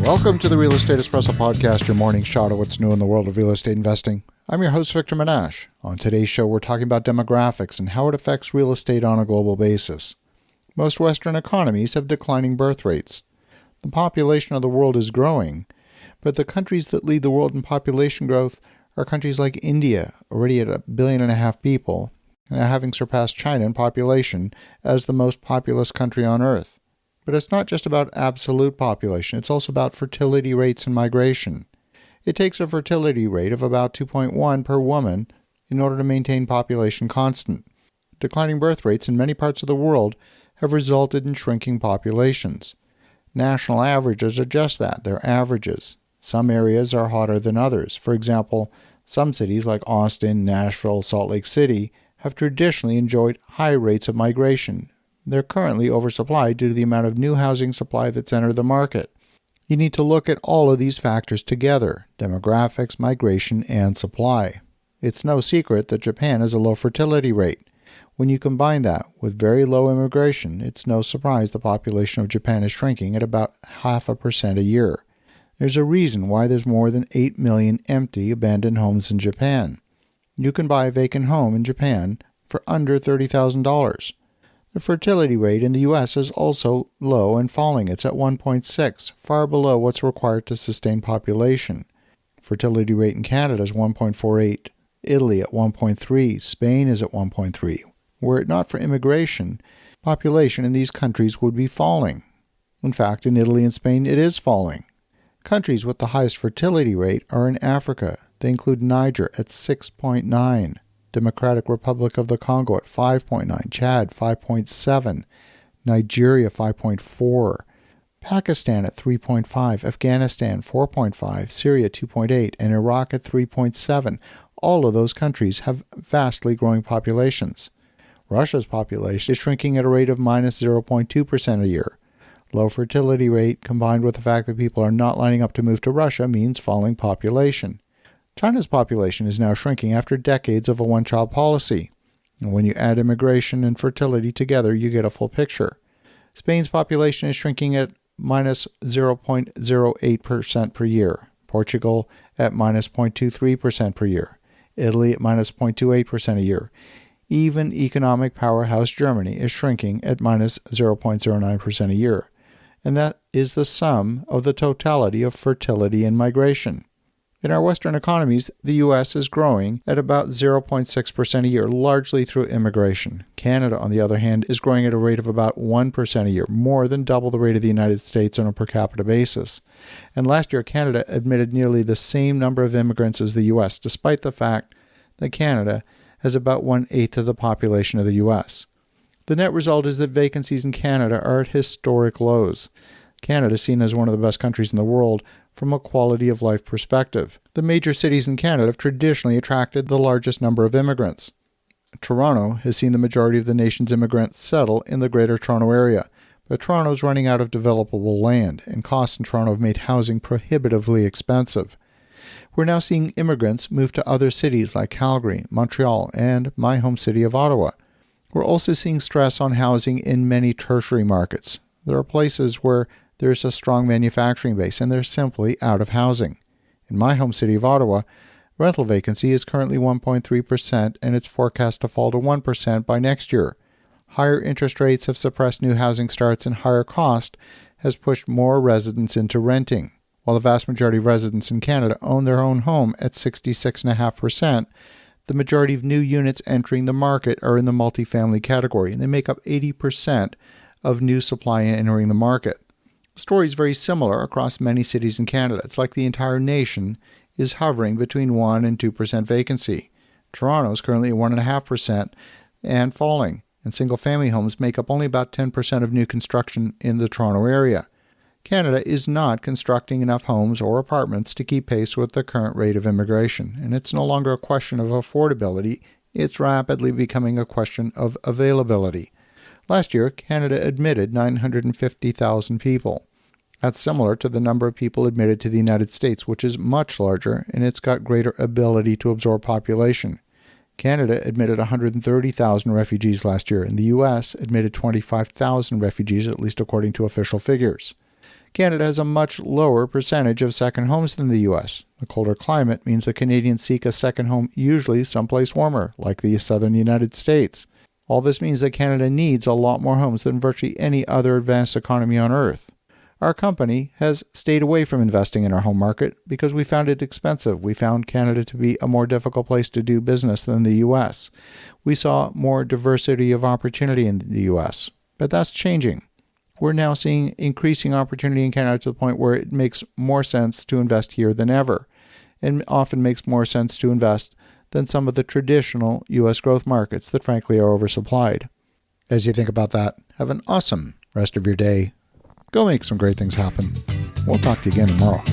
Welcome to the Real Estate Espresso Podcast, your morning shot of what's new in the world of real estate investing. I'm your host, Victor Menasce. On today's show, we're talking about demographics and how it affects real estate on a global basis. Most Western economies have declining birth rates. The population of the world is growing, but the countries that lead the world in population growth are countries like India, already at 1.5 billion people, and having surpassed China in population as the most populous country on earth. But it's not just about absolute population, it's also about fertility rates and migration. It takes a fertility rate of about 2.1 per woman in order to maintain population constant. Declining birth rates in many parts of the world have resulted in shrinking populations. National averages are just that, they're averages. Some areas are hotter than others. For example, some cities like Austin, Nashville, Salt Lake City have traditionally enjoyed high rates of migration. They're currently oversupplied due to the amount of new housing supply that's entered the market. You need to look at all of these factors together: demographics, migration, and supply. It's no secret that Japan has a low fertility rate. When you combine that with very low immigration, it's no surprise the population of Japan is shrinking at about 0.5% a year. There's a reason why there's more than 8 million empty, abandoned homes in Japan. You can buy a vacant home in Japan for under $30,000. The fertility rate in the U.S. is also low and falling. It's at 1.6, far below what's required to sustain population. Fertility rate in Canada is 1.48, Italy at 1.3, Spain is at 1.3. Were it not for immigration, population in these countries would be falling. In fact, in Italy and Spain, it is falling. Countries with the highest fertility rate are in Africa. They include Niger at 6.9. Democratic Republic of the Congo at 5.9, Chad 5.7, Nigeria 5.4, Pakistan at 3.5, Afghanistan 4.5, Syria 2.8, and Iraq at 3.7. All of those countries have vastly growing populations. Russia's population is shrinking at a rate of minus 0.2% a year. Low fertility rate combined with the fact that people are not lining up to move to Russia means falling population. China's population is now shrinking after decades of a one-child policy. And when you add immigration and fertility together, you get a full picture. Spain's population is shrinking at minus 0.08% per year. Portugal at minus 0.23% per year. Italy at minus 0.28% a year. Even economic powerhouse Germany is shrinking at minus 0.09% a year. And that is the sum of the totality of fertility and migration. In our Western economies, the U.S. is growing at about 0.6% a year, largely through immigration. Canada, on the other hand, is growing at a rate of about 1% a year, more than double the rate of the United States on a per capita basis. And last year, Canada admitted nearly the same number of immigrants as the U.S., despite the fact that Canada has about 1/8 of the population of the U.S. The net result is that vacancies in Canada are at historic lows. Canada is seen as one of the best countries in the world from a quality of life perspective. The major cities in Canada have traditionally attracted the largest number of immigrants. Toronto has seen the majority of the nation's immigrants settle in the Greater Toronto Area, but Toronto is running out of developable land, and costs in Toronto have made housing prohibitively expensive. We're now seeing immigrants move to other cities like Calgary, Montreal, and my home city of Ottawa. We're also seeing stress on housing in many tertiary markets. There are places where there's a strong manufacturing base, and they're simply out of housing. In my home city of Ottawa, rental vacancy is currently 1.3%, and it's forecast to fall to 1% by next year. Higher interest rates have suppressed new housing starts, and higher cost has pushed more residents into renting. While the vast majority of residents in Canada own their own home at 66.5%, the majority of new units entering the market are in the multifamily category, and they make up 80% of new supply entering the market. The story is very similar across many cities in Canada. It's like the entire nation is hovering between 1 and 2% vacancy. Toronto is currently at 1.5% and falling, and single-family homes make up only about 10% of new construction in the Toronto area. Canada is not constructing enough homes or apartments to keep pace with the current rate of immigration, and it's no longer a question of affordability, it's rapidly becoming a question of availability. Last year, Canada admitted 950,000 people. That's similar to the number of people admitted to the United States, which is much larger, and it's got greater ability to absorb population. Canada admitted 130,000 refugees last year, and the U.S. admitted 25,000 refugees, at least according to official figures. Canada has a much lower percentage of second homes than the U.S. The colder climate means that Canadians seek a second home usually someplace warmer, like the southern United States. All this means that Canada needs a lot more homes than virtually any other advanced economy on Earth. Our company has stayed away from investing in our home market because we found it expensive. We found Canada to be a more difficult place to do business than the U.S. We saw more diversity of opportunity in the U.S., but that's changing. We're now seeing increasing opportunity in Canada to the point where it makes more sense to invest here than ever, and often makes more sense to invest than some of the traditional U.S. growth markets that frankly are oversupplied. As you think about that, have an awesome rest of your day. Go make some great things happen. We'll talk to you again tomorrow.